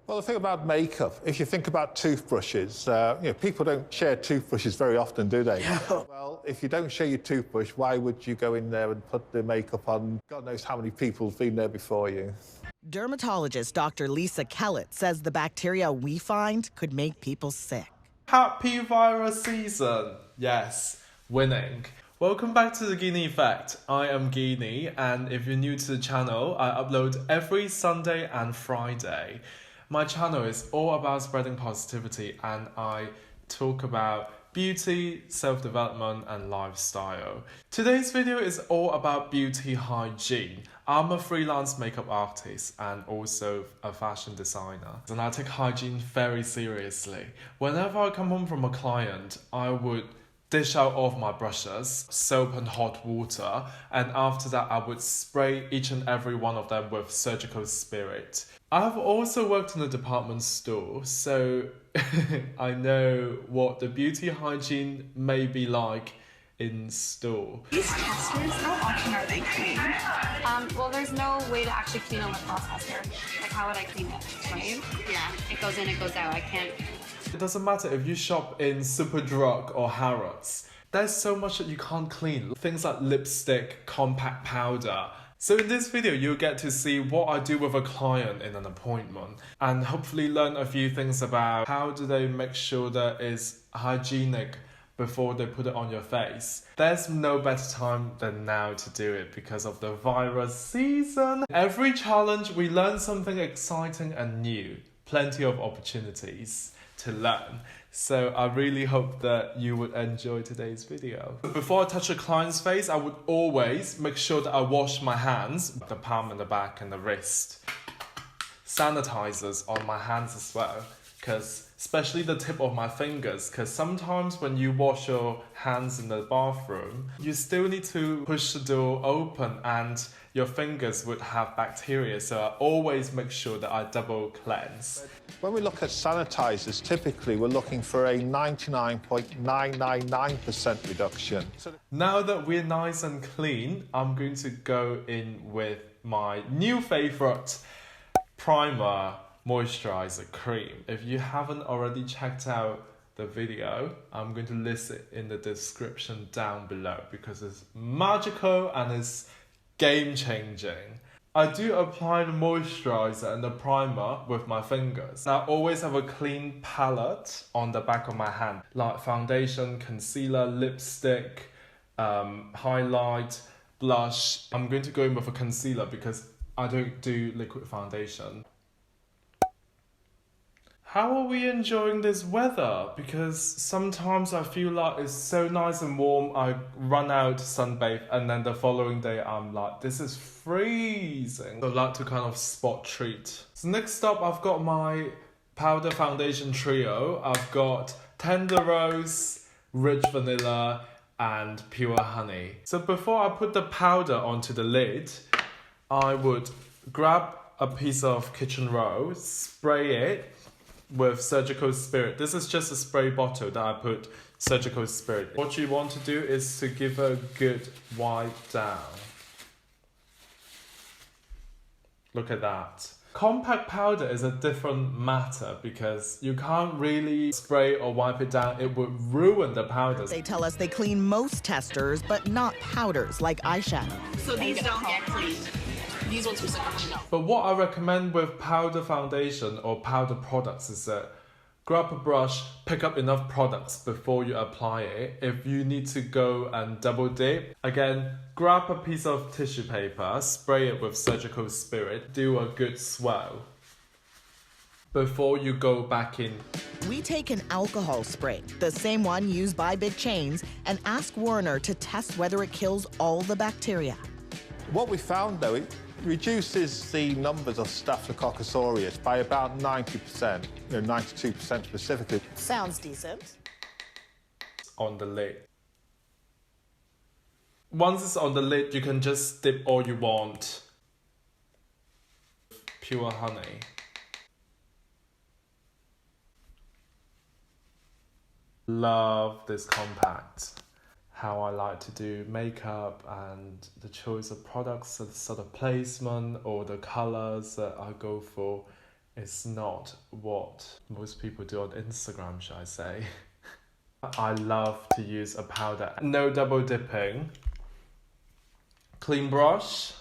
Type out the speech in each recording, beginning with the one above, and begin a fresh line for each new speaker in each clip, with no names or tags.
Well, the thing about makeup, if you think about toothbrushes, people don't share toothbrushes very often, do they? Well, if you don't share your toothbrush, why would you go in there and put the makeup on? God knows how many people have been there before you.
Dermatologist Dr. Lisa Kellett says the bacteria we find could make people sick.
Happy virus season! Yes, winning. Welcome back to the Ghini Effect. I am Ghini, and if you're new to the channel, I upload every Sunday and Friday. My channel is all about spreading positivity, and I talk about beauty, self-development, and lifestyle. Today's video is all about beauty hygiene. I'm a freelance makeup artist and also a fashion designer, and I take hygiene very seriously. Whenever I come home from a client, I would dish out all of my brushes, soap and hot water, and after that I would spray each and every one of them with surgical spirit. I have also worked in a department store, so I know what the beauty hygiene may be like in store.
These testers, how often are they cleaned?
Well, there's no way to actually clean a lip gloss tester. Like, how would I clean it, right? Yeah, it goes in, it goes out. I can't.
It doesn't matter if you shop in Superdrug or Harrods. There's so much that you can't clean. Things like lipstick, compact powder. So in this video, you'll get to see what I do with a client in an appointment and hopefully learn a few things about how do they make sure that it's hygienic before they put it on your face. There's no better time than now to do it because of the virus season. Every challenge, we learn something exciting and new. Plenty of opportunities to learn. So I really hope that you would enjoy today's video. Before I touch a client's face, I would always make sure that I wash my hands, the palm and the back and the wrist. Sanitizers on my hands as well, because especially the tip of my fingers, because sometimes when you wash your hands in the bathroom, you still need to push the door open and your fingers would have bacteria, so I always make sure that I double cleanse.
When we look at sanitizers, typically we're looking for a 99.999% reduction.
Now that we're nice and clean, I'm going to go in with my new favorite primer moisturizer cream. If you haven't already checked out the video, I'm going to list it in the description down below because it's magical and it's game-changing. I do apply the moisturizer and the primer with my fingers. I always have a clean palette on the back of my hand, like foundation, concealer, lipstick, highlight, blush. I'm going to go in with a concealer because I don't do liquid foundation. How are we enjoying this weather? Because sometimes I feel like it's so nice and warm, I run out to sunbathe, and then the following day I'm like, this is freezing. So I like to kind of spot treat. So next up, I've got my powder foundation trio. I've got Tender Rose, Rich Vanilla, and Pure Honey. So before I put the powder onto the lid, I would grab a piece of kitchen roll, spray it with surgical spirit. This is just a spray bottle that I put surgical spirit. What you want to do is to give a good wipe down. Look at that. Compact powder is a different matter because you can't really spray or wipe it down. It would ruin the powder.
They tell us they clean most testers, but not powders like eyeshadow.
So these don't get cleaned. These ones specifically no.
But what I recommend with powder foundation or powder products is that grab a brush, pick up enough products before you apply it. If you need to go and double dip, again, grab a piece of tissue paper, spray it with surgical spirit, do a good swirl before you go back in.
We take an alcohol spray, the same one used by big chains, and ask Warner to test whether it kills all the bacteria.
What we found, though, it reduces the numbers of Staphylococcus aureus by about 90%, 92% specifically.
Sounds decent.
On the lid. Once it's on the lid, you can just dip all you want. Pure honey. Love this compact. How I like to do makeup and the choice of products, the sort of placement or the colors that I go for It's not what most people do on Instagram, should I say. I love to use a powder. No double dipping. Clean brush.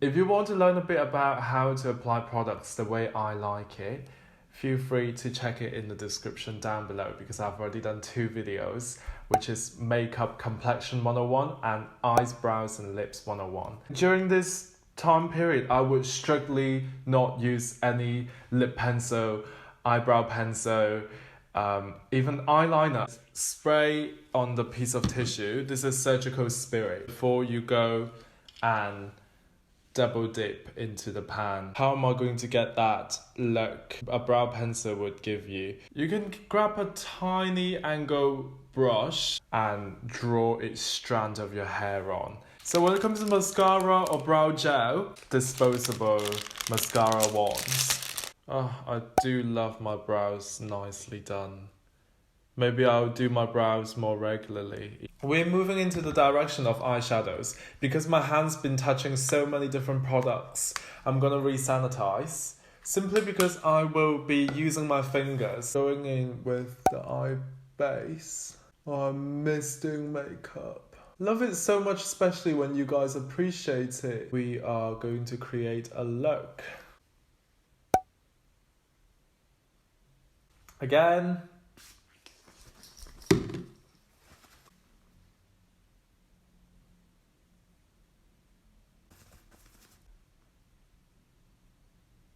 If you want to learn a bit about how to apply products the way I like it, feel free to check it in the description down below because I've already done 2 videos, which is Makeup Complexion 101 and Eyes, Brows and Lips 101. During this time period, I would strictly not use any lip pencil, eyebrow pencil, even eyeliner. Spray on the piece of tissue. This is surgical spirit. Before you go and double dip into the pan. How am I going to get that look a brow pencil would give you? You can grab a tiny angle brush and draw each strand of your hair on. So when it comes to mascara or brow gel, disposable mascara wands. Oh, I do love my brows nicely done. Maybe I'll do my brows more regularly. We're moving into the direction of eyeshadows. Because my hand's been touching so many different products, I'm gonna re-sanitize. Simply because I will be using my fingers. Going in with the eye base. Oh, I miss doing makeup. Love it so much, especially when you guys appreciate it. We are going to create a look. Again.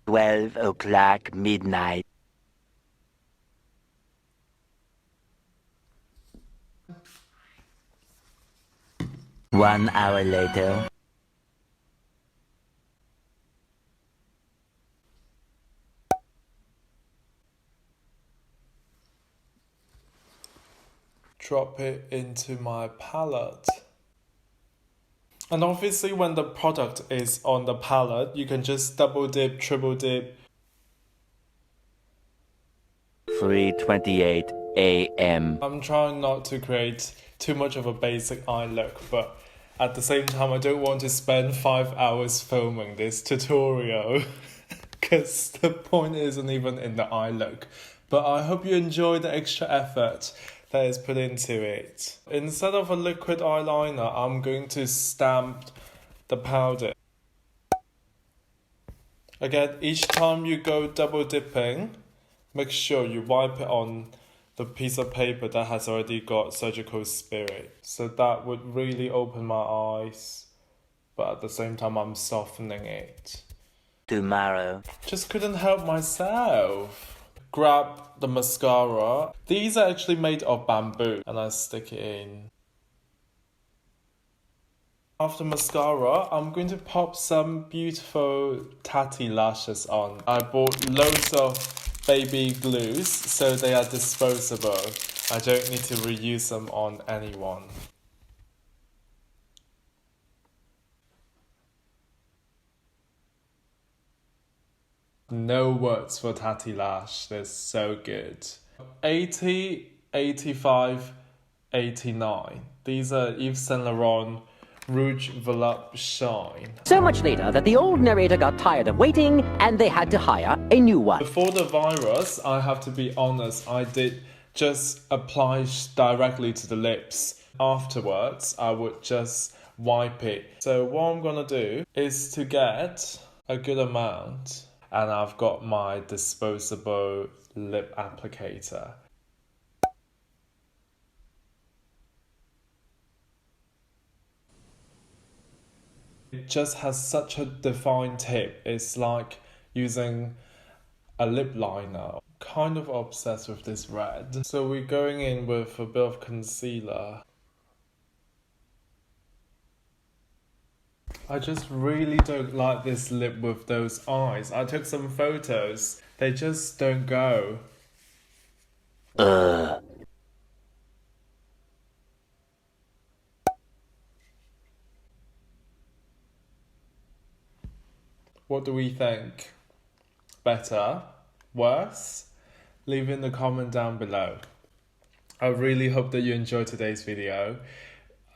$12 midnight. One hour later.
Drop it into my palette. And obviously when the product is on the palette, you can just double dip, triple dip.
3:28 a.m.
I'm trying not to create too much of a basic eye look, but at the same time I don't want to spend 5 hours filming this tutorial because the point isn't even in the eye look. But I hope you enjoy the extra effort that is put into it. Instead of a liquid eyeliner, I'm going to stamp the powder. Again, each time you go double dipping, make sure you wipe it on the piece of paper that has already got surgical spirit. So that would really open my eyes, but at the same time I'm softening it.
Tomorrow.
Just couldn't help myself. Grab the mascara. These are actually made of bamboo and I stick it in. After mascara, I'm going to pop some beautiful tatty lashes on. I bought loads of baby glues so they are disposable. I don't need to reuse them on anyone. No words for tatty lash, they're so good. 80, 85, 89. These are Yves Saint Laurent Rouge Volupte Shine.
So much later that the old narrator got tired of waiting and they had to hire a new one.
Before the virus, I have to be honest, I did just apply directly to the lips. Afterwards, I would just wipe it. So what I'm gonna do is to get a good amount. And I've got my disposable lip applicator. It just has such a defined tip. It's like using a lip liner. Kind of obsessed with this red. So we're going in with a bit of concealer. I just really don't like this lip with those eyes. I took some photos. They just don't go. What do we think? Better? Worse? Leave in the comment down below. I really hope that you enjoyed today's video.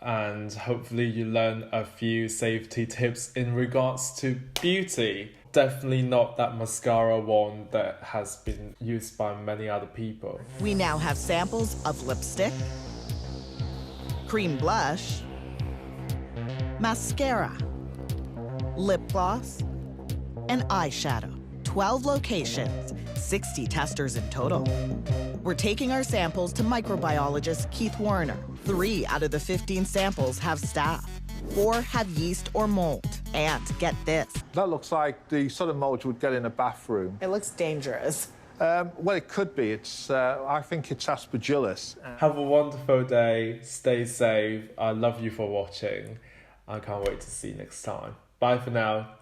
and hopefully you learn a few safety tips in regards to beauty. Definitely not that mascara one that has been used by many other people.
We now have samples of lipstick, cream blush, mascara, lip gloss, and eyeshadow. 12 locations, 60 testers in total. We're taking our samples to microbiologist Keith Warner. 3 out of the 15 samples have staph. 4 have yeast or mold. And get this.
That looks like the sort of mold you would get in a bathroom.
It looks dangerous.
Well, it could be. I think it's aspergillus.
Have a wonderful day. Stay safe. I love you for watching. I can't wait to see you next time. Bye for now.